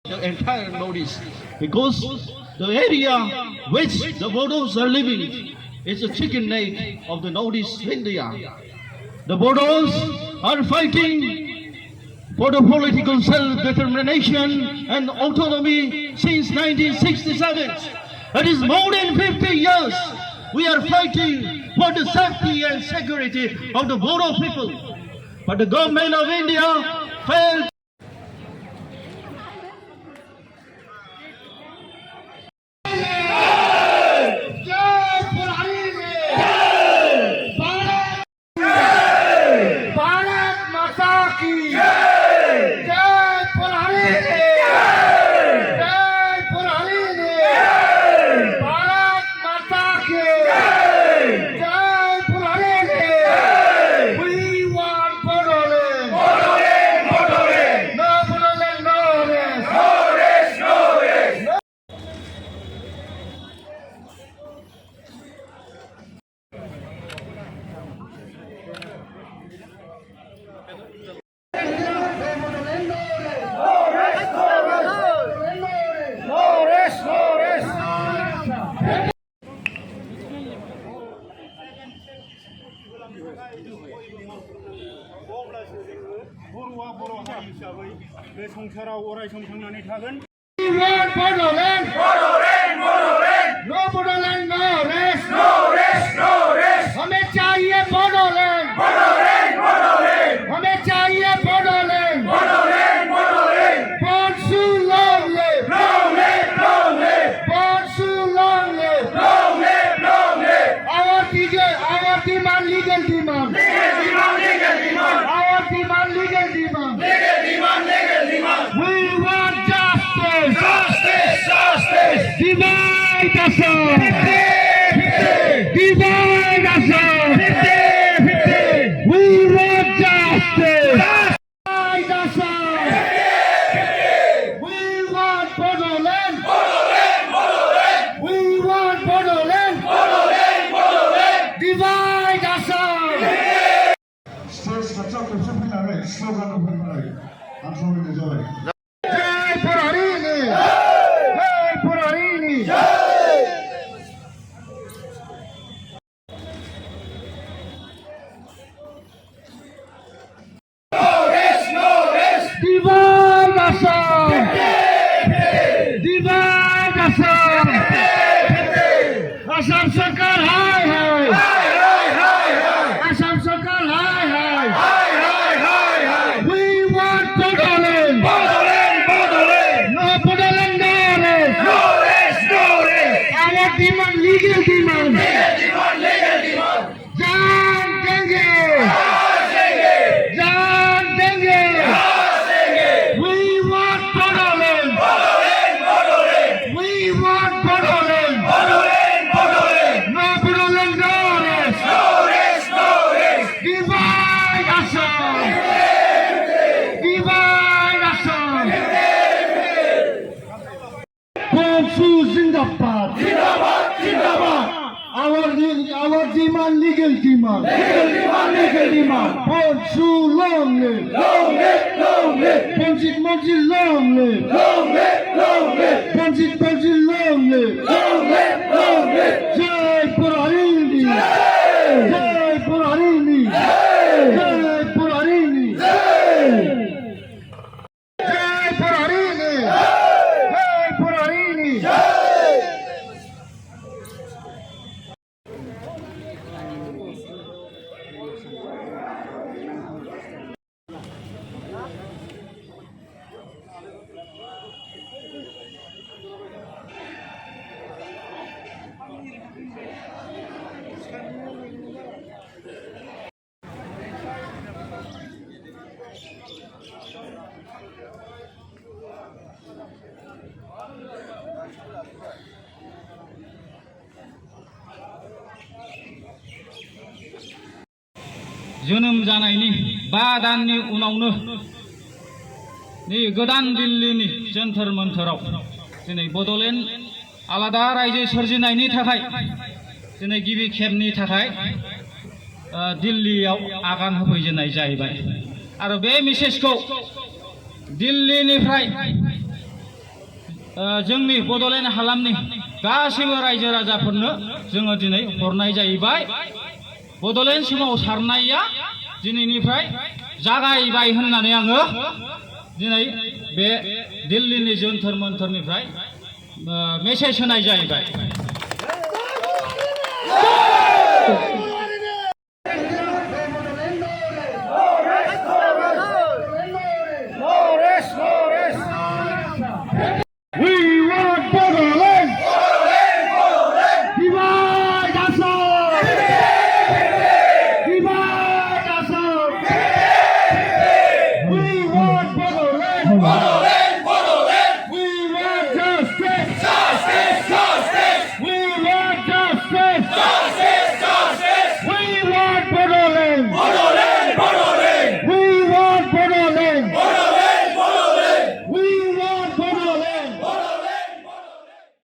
the entire Northeast, because the area which the Bodos are living is a chicken neck of the Northeast India. The Bodos are fighting for the political self-determination and autonomy since 1967. It is more than 50 years we are fighting for the safety and security of the Bodo people. But the government of India failed. बर'आ बर' हारि हिसाबै बे संसाराव अरायसम थांनानै थागोन। Bodoland, no Bodoland, no rest, हमें चाहिए Bodoland, हमें चाहिए Bodoland, born so long live, born so long live, our demand, legal demand, our demand, legal demand, we want justice, divide us all, divide us all, we want justice, divide us all, we want Bodoland, we want Bodoland, divide us all. States Kachak Supinare, slogan of Pimare, I'm from the Joy. Jai Purarini! Jai Purarini! Divide us all! Divide us all! Assam Sarkar, hi! Assam Sarkar, hi! We want Bodoland! No Bodoland, no rest! Our demand, legal demand! Jaan denge! Jaan denge! We want Bodoland! We want Bodoland! No Bodoland, no rest! Divide us all! Divide us all! Bonsu Zindabad! Our demand, legal demand! Bonsu long live! Bonjit long live! Bonjit long live! Jai Purarini! Jai Purarini! Jai Purarini! Jai Purarini! Jai Purarini! जोनोम जानायनि 5 दाननि उनावनो नि गोदान दिल्लीनि जन्तर मन्थराव दिनै बड'लेण्ड आलादा रायजो सोरजिनायनि थाखाय दिनै गिबि खेबनि थाखाय दिल्लीयाव आगान होफैजेननाय जाहैबाय आरो बे मेसेजखौ दिल्लीनिफ्राय जोंनि बड'लेण्ड हालामनि गासैबो रायजो राजाफोरनो जोङो दिनै हरनाय जाहैबाय बड'लेण्ड सोमावसारनाया दिनैनिफ्राय जागायबाय होननानै आङो दिनै बे दिल्लीनि जन्तर मन्तरनिफ्राय मेसेज होनाय जाहैबाय।